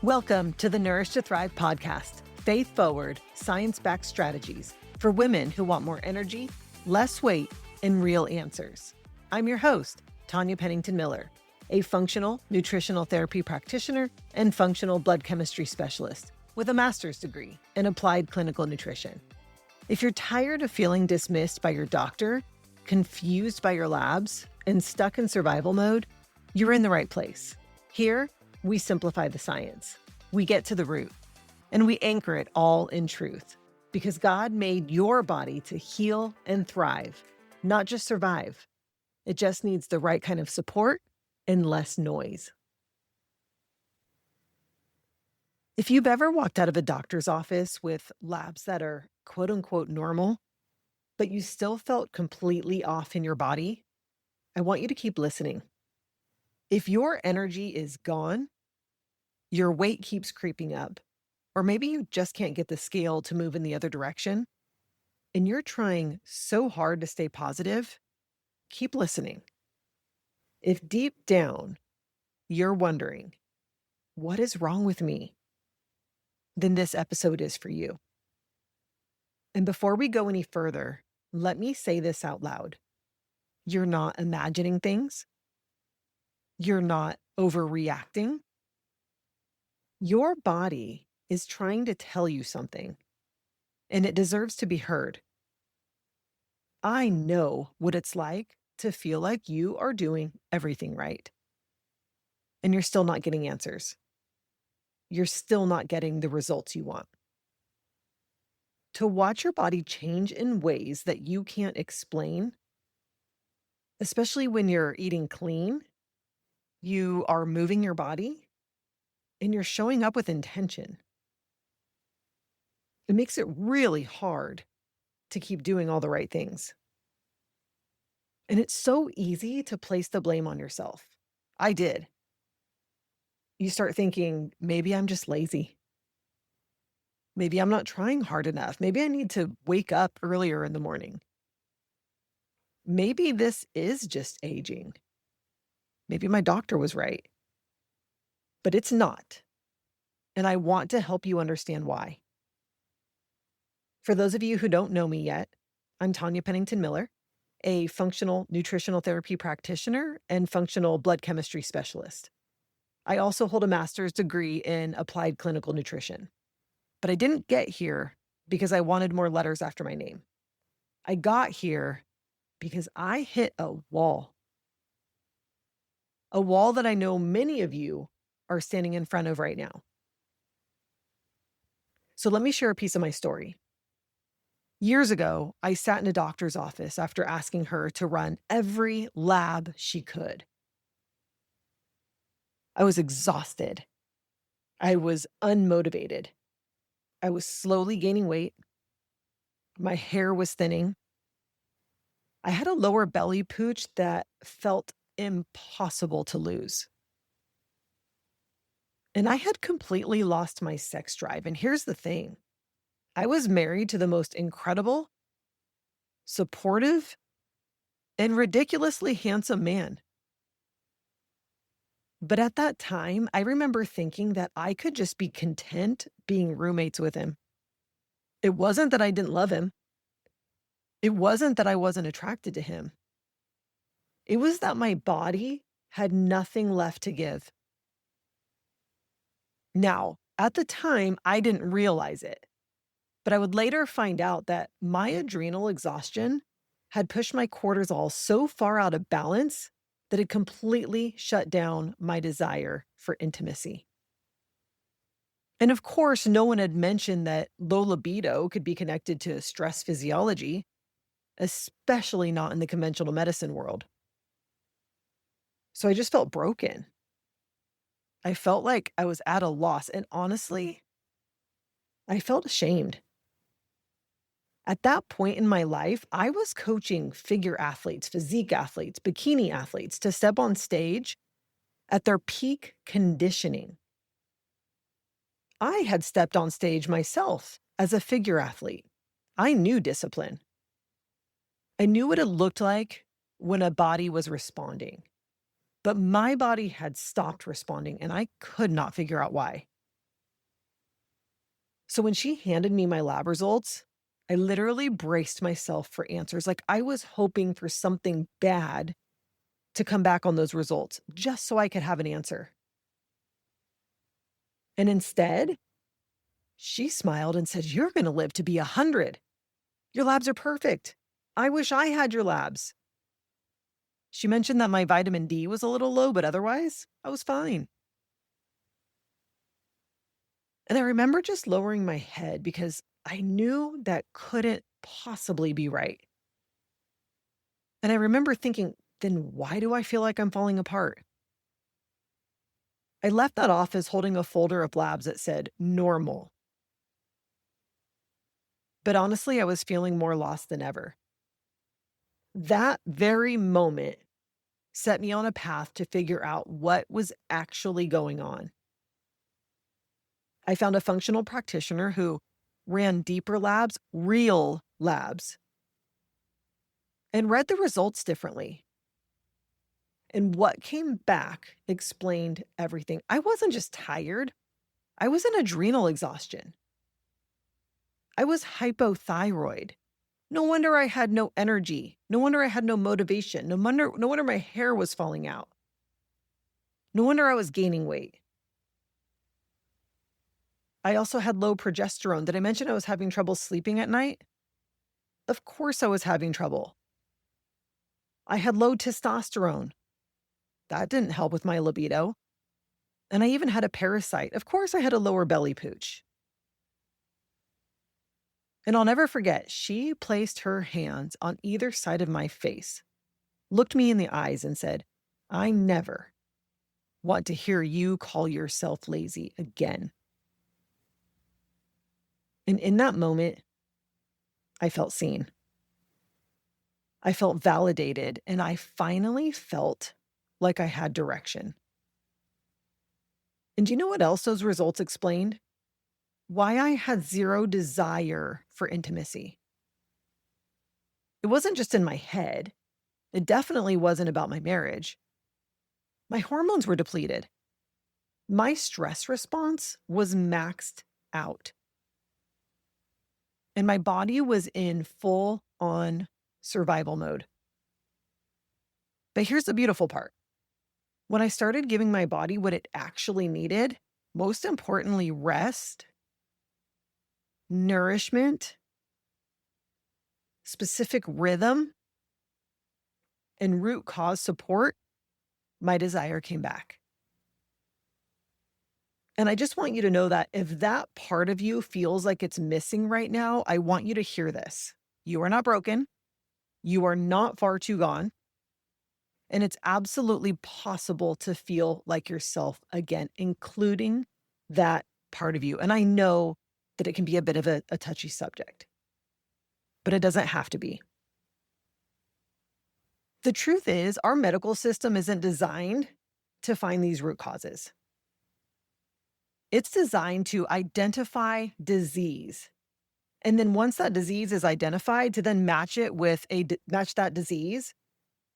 Welcome to the Nourish to Thrive podcast, faith-forward, science-backed strategies for women who want more energy, less weight, and real answers. I'm your host, Tanya Pennington-Miller, a functional nutritional therapy practitioner and functional blood chemistry specialist with a master's degree in applied clinical nutrition. If you're tired of feeling dismissed by your doctor, confused by your labs, and stuck in survival mode, you're in the right place. Here, we simplify the science. We get to the root, and we anchor it all in truth, because God made your body to heal and thrive, not just survive. It just needs the right kind of support and less noise. If you've ever walked out of a doctor's office with labs that are quote unquote normal, but you still felt completely off in your body, I want you to keep listening. If your energy is gone, your weight keeps creeping up, or maybe you just can't get the scale to move in the other direction, and you're trying so hard to stay positive, keep listening. If deep down you're wondering, what is wrong with me? Then this episode is for you. And before we go any further, let me say this out loud. You're not imagining things. You're not overreacting. Your body is trying to tell you something, and it deserves to be heard. I know what it's like to feel like you are doing everything right, and you're still not getting answers. You're still not getting the results you want. To watch your body change in ways that you can't explain, especially when you're eating clean, you are moving your body, and you're showing up with intention. It makes it really hard to keep doing all the right things. And it's so easy to place the blame on yourself. I did. You start thinking, maybe I'm just lazy. Maybe I'm not trying hard enough. Maybe I need to wake up earlier in the morning. Maybe this is just aging. Maybe my doctor was right. But it's not. And I want to help you understand why. For those of you who don't know me yet, I'm Tanya Pennington-Miller, a functional nutritional therapy practitioner and functional blood chemistry specialist. I also hold a master's degree in applied clinical nutrition. But I didn't get here because I wanted more letters after my name. I got here because I hit a wall. A wall that I know many of you are standing in front of right now. So let me share a piece of my story. Years ago, I sat in a doctor's office after asking her to run every lab she could. I was exhausted. I was unmotivated. I was slowly gaining weight. My hair was thinning. I had a lower belly pooch that felt impossible to lose. And I had completely lost my sex drive. And here's the thing. I was married to the most incredible, supportive, and ridiculously handsome man. But at that time, I remember thinking that I could just be content being roommates with him. It wasn't that I didn't love him. It wasn't that I wasn't attracted to him. It was that my body had nothing left to give. Now, at the time, I didn't realize it, but I would later find out that my adrenal exhaustion had pushed my cortisol so far out of balance that it completely shut down my desire for intimacy. And of course, no one had mentioned that low libido could be connected to stress physiology, especially not in the conventional medicine world. So I just felt broken. I felt like I was at a loss, and honestly, I felt ashamed. At that point in my life, I was coaching figure athletes, physique athletes, bikini athletes to step on stage at their peak conditioning. I had stepped on stage myself as a figure athlete. I knew discipline. I knew what it looked like when a body was responding. But my body had stopped responding, and I could not figure out why. So when she handed me my lab results, I literally braced myself for answers. Like I was hoping for something bad to come back on those results just so I could have an answer. And instead, she smiled and said, "You're going to live to be 100. Your labs are perfect. I wish I had your labs." She mentioned that my vitamin D was a little low, but otherwise, I was fine. And I remember just lowering my head because I knew that couldn't possibly be right. And I remember thinking, then why do I feel like I'm falling apart? I left that office holding a folder of labs that said normal. But honestly, I was feeling more lost than ever. That very moment set me on a path to figure out what was actually going on. I found a functional practitioner who ran deeper labs, real labs, and read the results differently. And what came back explained everything. I wasn't just tired, I was in adrenal exhaustion. I was hypothyroid. No wonder I had no energy. No wonder I had no motivation. No wonder my hair was falling out. No wonder I was gaining weight. I also had low progesterone. Did I mention I was having trouble sleeping at night? Of course I was having trouble. I had low testosterone. That didn't help with my libido. And I even had a parasite. Of course I had a lower belly pooch. And I'll never forget, she placed her hands on either side of my face, looked me in the eyes and said, "I never want to hear you call yourself lazy again." And in that moment, I felt seen. I felt validated, and I finally felt like I had direction. And do you know what else those results explained? Why I had zero desire for intimacy. It wasn't just in my head. It definitely wasn't about my marriage. My hormones were depleted. My stress response was maxed out. And my body was in full on survival mode. But here's the beautiful part. When I started giving my body what it actually needed, most importantly, rest, nourishment, specific rhythm, and root cause support, my desire came back. And I just want you to know that if that part of you feels like it's missing right now, I want you to hear this. You are not broken. You are not far too gone. And it's absolutely possible to feel like yourself again, including that part of you. And I know that it can be a bit of a touchy subject, but it doesn't have to be. The truth is, our medical system isn't designed to find these root causes. It's designed to identify disease. And then once that disease is identified, to then match that disease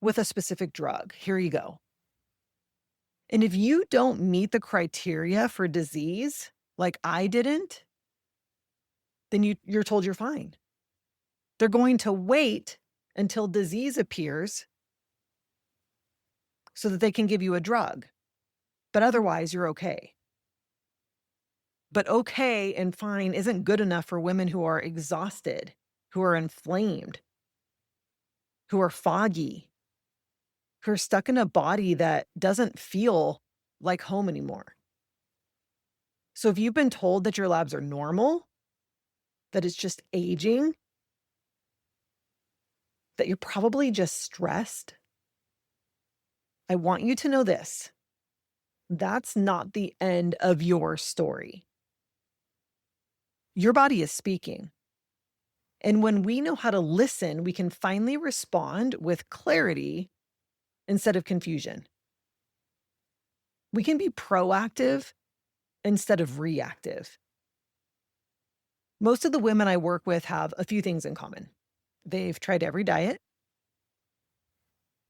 with a specific drug. Here you go. And if you don't meet the criteria for disease, like I didn't, then you're told you're fine. They're going to wait until disease appears so that they can give you a drug. But otherwise, you're okay. But okay and fine isn't good enough for women who are exhausted, who are inflamed, who are foggy, who are stuck in a body that doesn't feel like home anymore. So if you've been told that your labs are normal, that it's just aging, that you're probably just stressed, I want you to know this. That's not the end of your story. Your body is speaking. And when we know how to listen, we can finally respond with clarity instead of confusion. We can be proactive instead of reactive. Most of the women I work with have a few things in common. They've tried every diet.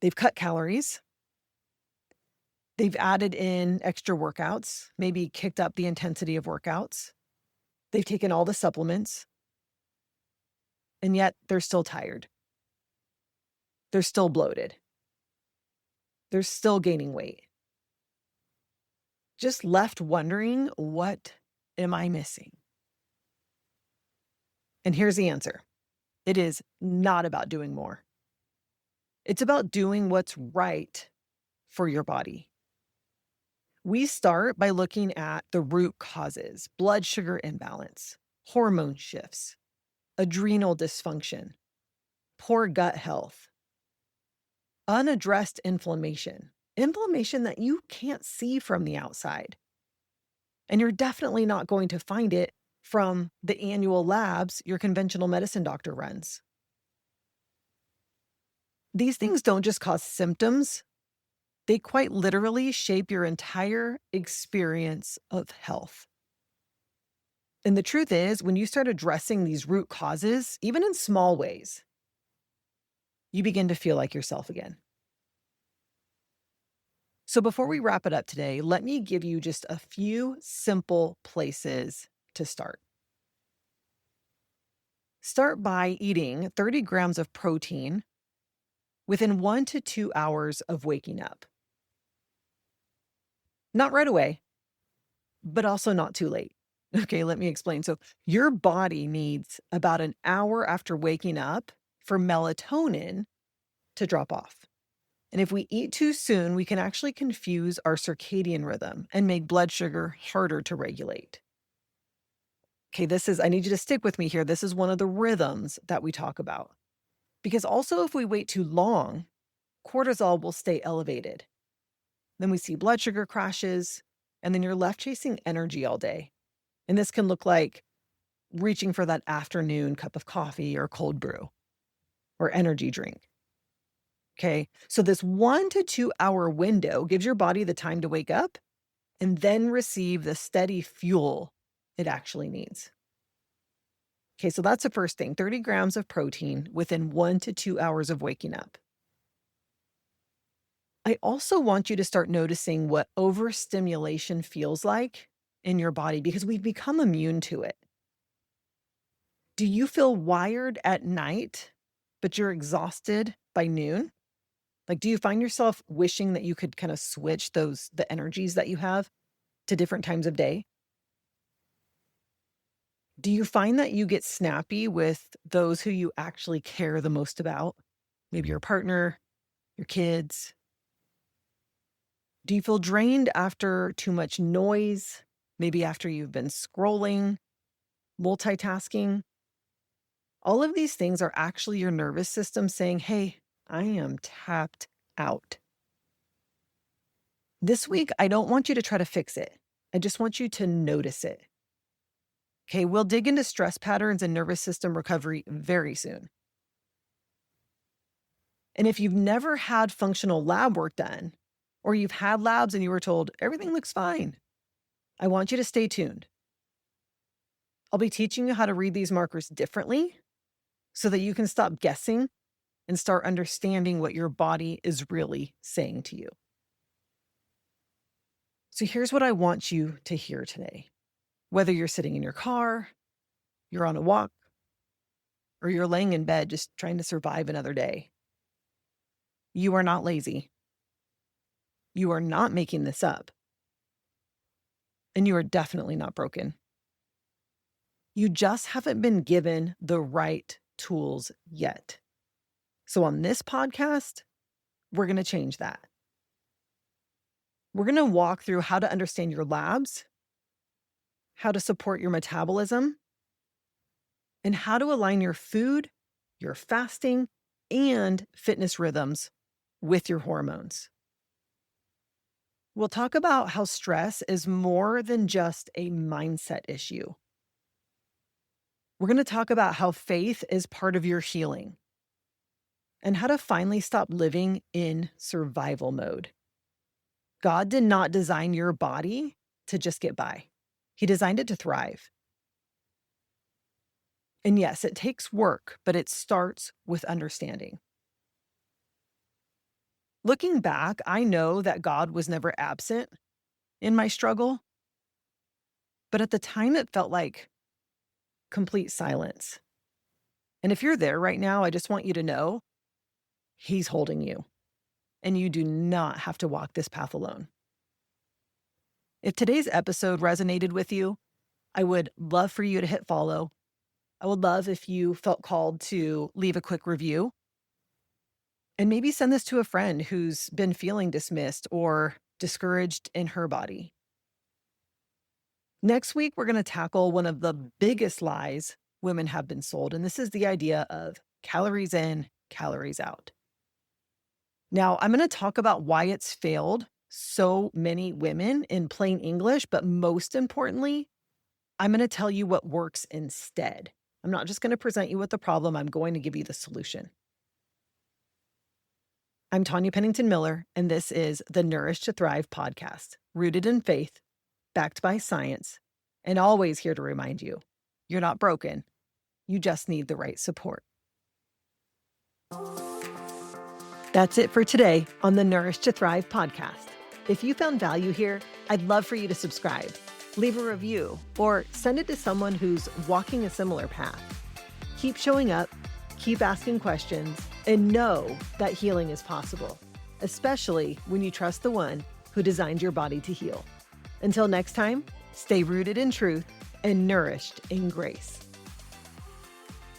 They've cut calories. They've added in extra workouts, maybe kicked up the intensity of workouts. They've taken all the supplements, and yet they're still tired. They're still bloated. They're still gaining weight. Just left wondering, what am I missing? And here's the answer. It is not about doing more. It's about doing what's right for your body. We start by looking at the root causes: blood sugar imbalance, hormone shifts, adrenal dysfunction, poor gut health, unaddressed inflammation that you can't see from the outside. And you're definitely not going to find it from the annual labs your conventional medicine doctor runs. These things don't just cause symptoms, they quite literally shape your entire experience of health. And the truth is, when you start addressing these root causes, even in small ways, you begin to feel like yourself again. So before we wrap it up today, let me give you just a few simple places to start. Start by eating 30 grams of protein within 1 to 2 hours of waking up. Not right away, but also not too late. Okay, let me explain. So your body needs about an hour after waking up for melatonin to drop off. And if we eat too soon, we can actually confuse our circadian rhythm and make blood sugar harder to regulate. Okay, I need you to stick with me here. This is one of the rhythms that we talk about. Because also, if we wait too long, cortisol will stay elevated. Then we see blood sugar crashes, and then you're left chasing energy all day. And this can look like reaching for that afternoon cup of coffee or cold brew or energy drink. Okay, so this 1 to 2 hour window gives your body the time to wake up and then receive the steady fuel it actually needs. Okay, so that's the first thing: 30 grams of protein within 1 to 2 hours of waking up. I also want you to start noticing what overstimulation feels like in your body, because we've become immune to it. Do you feel wired at night, but you're exhausted by noon? Like, do you find yourself wishing that you could kind of switch the energies that you have to different times of day? Do you find that you get snappy with those who you actually care the most about? Maybe your partner, your kids. Do you feel drained after too much noise? Maybe after you've been scrolling, multitasking? All of these things are actually your nervous system saying, hey, I am tapped out. This week, I don't want you to try to fix it. I just want you to notice it. Okay, we'll dig into stress patterns and nervous system recovery very soon. And if you've never had functional lab work done, or you've had labs and you were told everything looks fine, I want you to stay tuned. I'll be teaching you how to read these markers differently so that you can stop guessing and start understanding what your body is really saying to you. So here's what I want you to hear today. Whether you're sitting in your car, you're on a walk, or you're laying in bed just trying to survive another day, you are not lazy. You are not making this up. And you are definitely not broken. You just haven't been given the right tools yet. So on this podcast, we're going to change that. We're going to walk through how to understand your labs, how to support your metabolism, and how to align your food, your fasting, and fitness rhythms with your hormones. We'll talk about how stress is more than just a mindset issue. We're going to talk about how faith is part of your healing and how to finally stop living in survival mode. God did not design your body to just get by. He designed it to thrive. And yes, it takes work, but it starts with understanding. Looking back, I know that God was never absent in my struggle, but at the time it felt like complete silence. And if you're there right now, I just want you to know he's holding you, and you do not have to walk this path alone. If today's episode resonated with you, I would love for you to hit follow. I would love if you felt called to leave a quick review and maybe send this to a friend who's been feeling dismissed or discouraged in her body. Next week, we're going to tackle one of the biggest lies women have been sold, and this is the idea of calories in, calories out. Now, I'm going to talk about why it's failed so many women in plain English, but most importantly, I'm going to tell you what works instead. I'm not just going to present you with the problem, I'm going to give you the solution. I'm Tanya Pennington-Miller, and this is the Nourish to Thrive podcast, rooted in faith, backed by science, and always here to remind you, you're not broken. You just need the right support. That's it for today on the Nourish to Thrive podcast. If you found value here, I'd love for you to subscribe, leave a review, or send it to someone who's walking a similar path. Keep showing up, keep asking questions, and know that healing is possible, especially when you trust the one who designed your body to heal. Until next time, stay rooted in truth and nourished in grace.